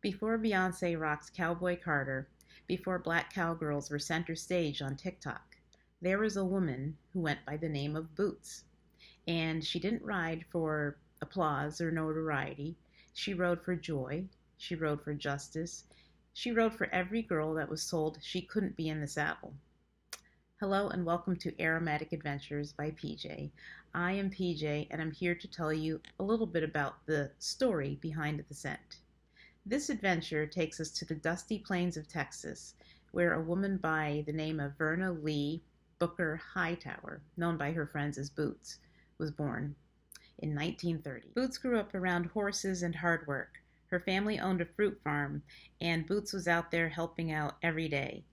Before Beyonce rocked Cowboy Carter, before black cowgirls were center stage on TikTok, there was a woman who went by the name of Boots. And she didn't ride for applause or notoriety. She rode for joy. She rode for justice. She rode for every girl that was told she couldn't be in the saddle. Hello and welcome to Aromatic Adventures by PJ. I am PJ and I'm here to tell you a little bit about the story behind the scent. This adventure takes us to the dusty plains of Texas, where a woman by the name of Verna Lee Booker Hightower, known by her friends as Boots, was born in 1930. Boots grew up around horses and hard work. Her family owned a fruit farm, and Boots was out there helping out every day.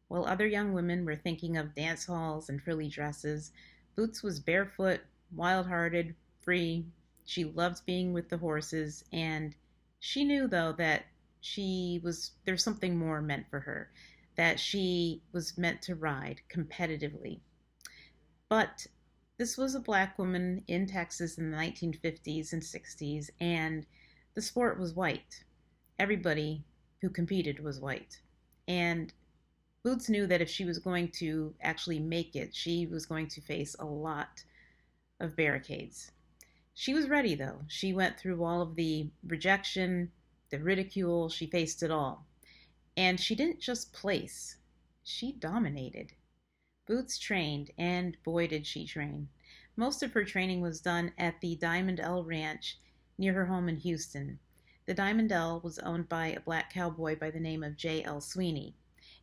While other young women were thinking of dance halls and frilly dresses, Boots was barefoot, wild-hearted, free. She loved being with the horses, and she knew, though, that there's something more meant for her, that she was meant to ride competitively. But this was a black woman in Texas in the 1950s and 60s, and the sport was white. Everybody who competed was white. And Boots knew that if she was going to actually make it, she was going to face a lot of barricades. She was ready, though. She went through all of the rejection, the ridicule, she faced it all. And she didn't just place, she dominated. Boots trained, and boy did she train. Most of her training was done at the Diamond L Ranch near her home in Houston. The Diamond L was owned by a black cowboy by the name of J.L. Sweeney.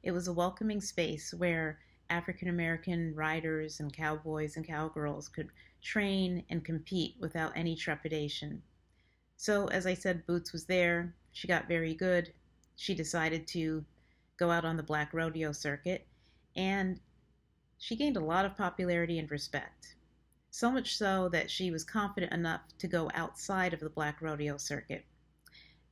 It was a welcoming space where African American riders and cowboys and cowgirls could train and compete without any trepidation. So, as I said, Boots was there. She got very good. She decided to go out on the black rodeo circuit, and she gained a lot of popularity and respect. So much so that she was confident enough to go outside of the black rodeo circuit.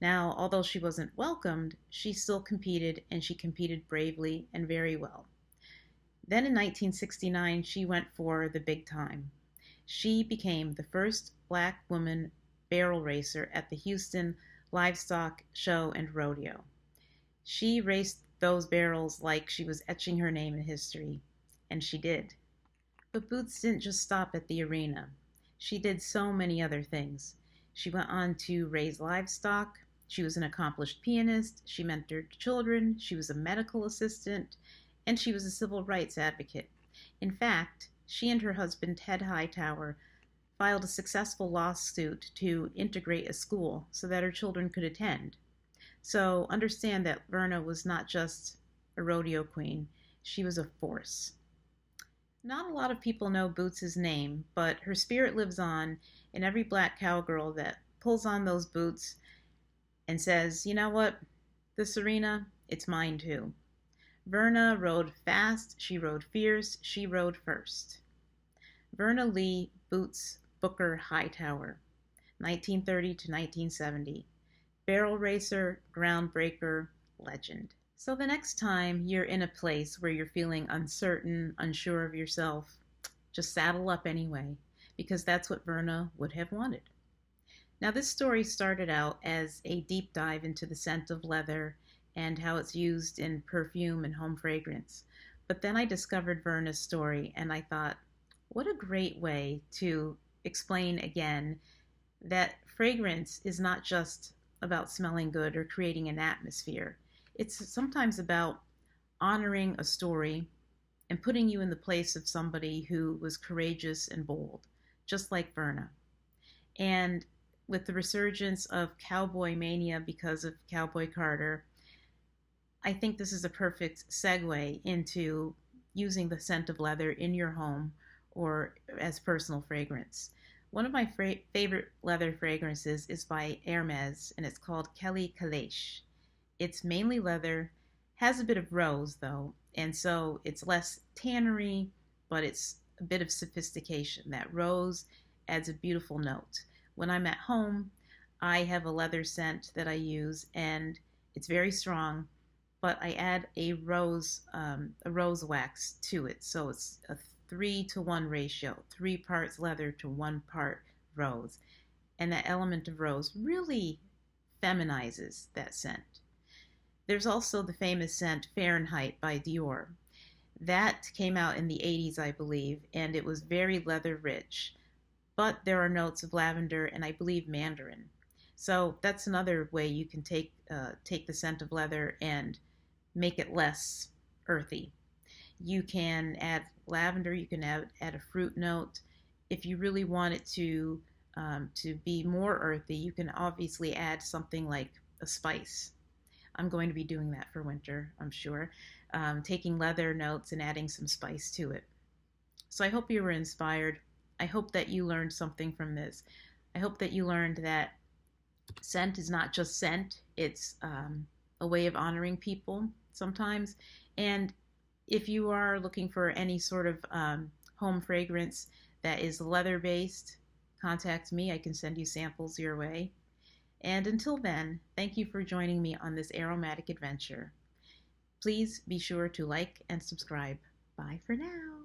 Now, although she wasn't welcomed, she still competed, and she competed bravely and very well. Then in 1969, she went for the big time. She became the first black woman barrel racer at the Houston Livestock Show and Rodeo. She raced those barrels like she was etching her name in history, and she did. But Boots didn't just stop at the arena. She did so many other things. She went on to raise livestock. She was an accomplished pianist. She mentored children. She was a medical assistant, and she was a civil rights advocate. In fact, she and her husband, Ted Hightower, filed a successful lawsuit to integrate a school so that her children could attend. So understand that Verna was not just a rodeo queen, she was a force. Not a lot of people know Boots' name, but her spirit lives on in every black cowgirl that pulls on those boots and says, you know what, this arena, it's mine too. Verna rode fast, she rode fierce, she rode first. Verna Lee Boots Booker Hightower, 1930 to 1970. Barrel racer, groundbreaker, legend. So the next time you're in a place where you're feeling uncertain, unsure of yourself, just saddle up anyway, because that's what Verna would have wanted. Now, this story started out as a deep dive into the scent of leather and how it's used in perfume and home fragrance. But then I discovered Verna's story, and I thought, what a great way to explain again that fragrance is not just about smelling good or creating an atmosphere. It's sometimes about honoring a story and putting you in the place of somebody who was courageous and bold, just like Verna. And with the resurgence of cowboy mania because of Cowboy Carter, I think this is a perfect segue into using the scent of leather in your home or as personal fragrance. One of my favorite leather fragrances is by Hermes, and it's called Kelly Kalash. It's mainly leather, has a bit of rose though, and so it's less tannery, but it's a bit of sophistication. That rose adds a beautiful note. When I'm at home, I have a leather scent that I use, and it's very strong, but I add a rose wax to it, so it's a 3-to-1 ratio, 3 parts leather to 1 part rose. And that element of rose really feminizes that scent. There's also the famous scent Fahrenheit by Dior. That came out in the 80s, I believe, and it was very leather rich. But there are notes of lavender and I believe mandarin. So that's another way you can take the scent of leather and make it less earthy. You can add lavender. You can add a fruit note. If you really want it to be more earthy, you can obviously add something like a spice. I'm going to be doing that for winter, I'm sure, taking leather notes and adding some spice to it. So I hope you were inspired. I hope that you learned something from this. I hope that you learned that scent is not just scent, it's a way of honoring people sometimes. And if you are looking for any sort of home fragrance that is leather based, contact me. I can send you samples your way. And until then, thank you for joining me on this aromatic adventure. Please be sure to like and subscribe. Bye for now.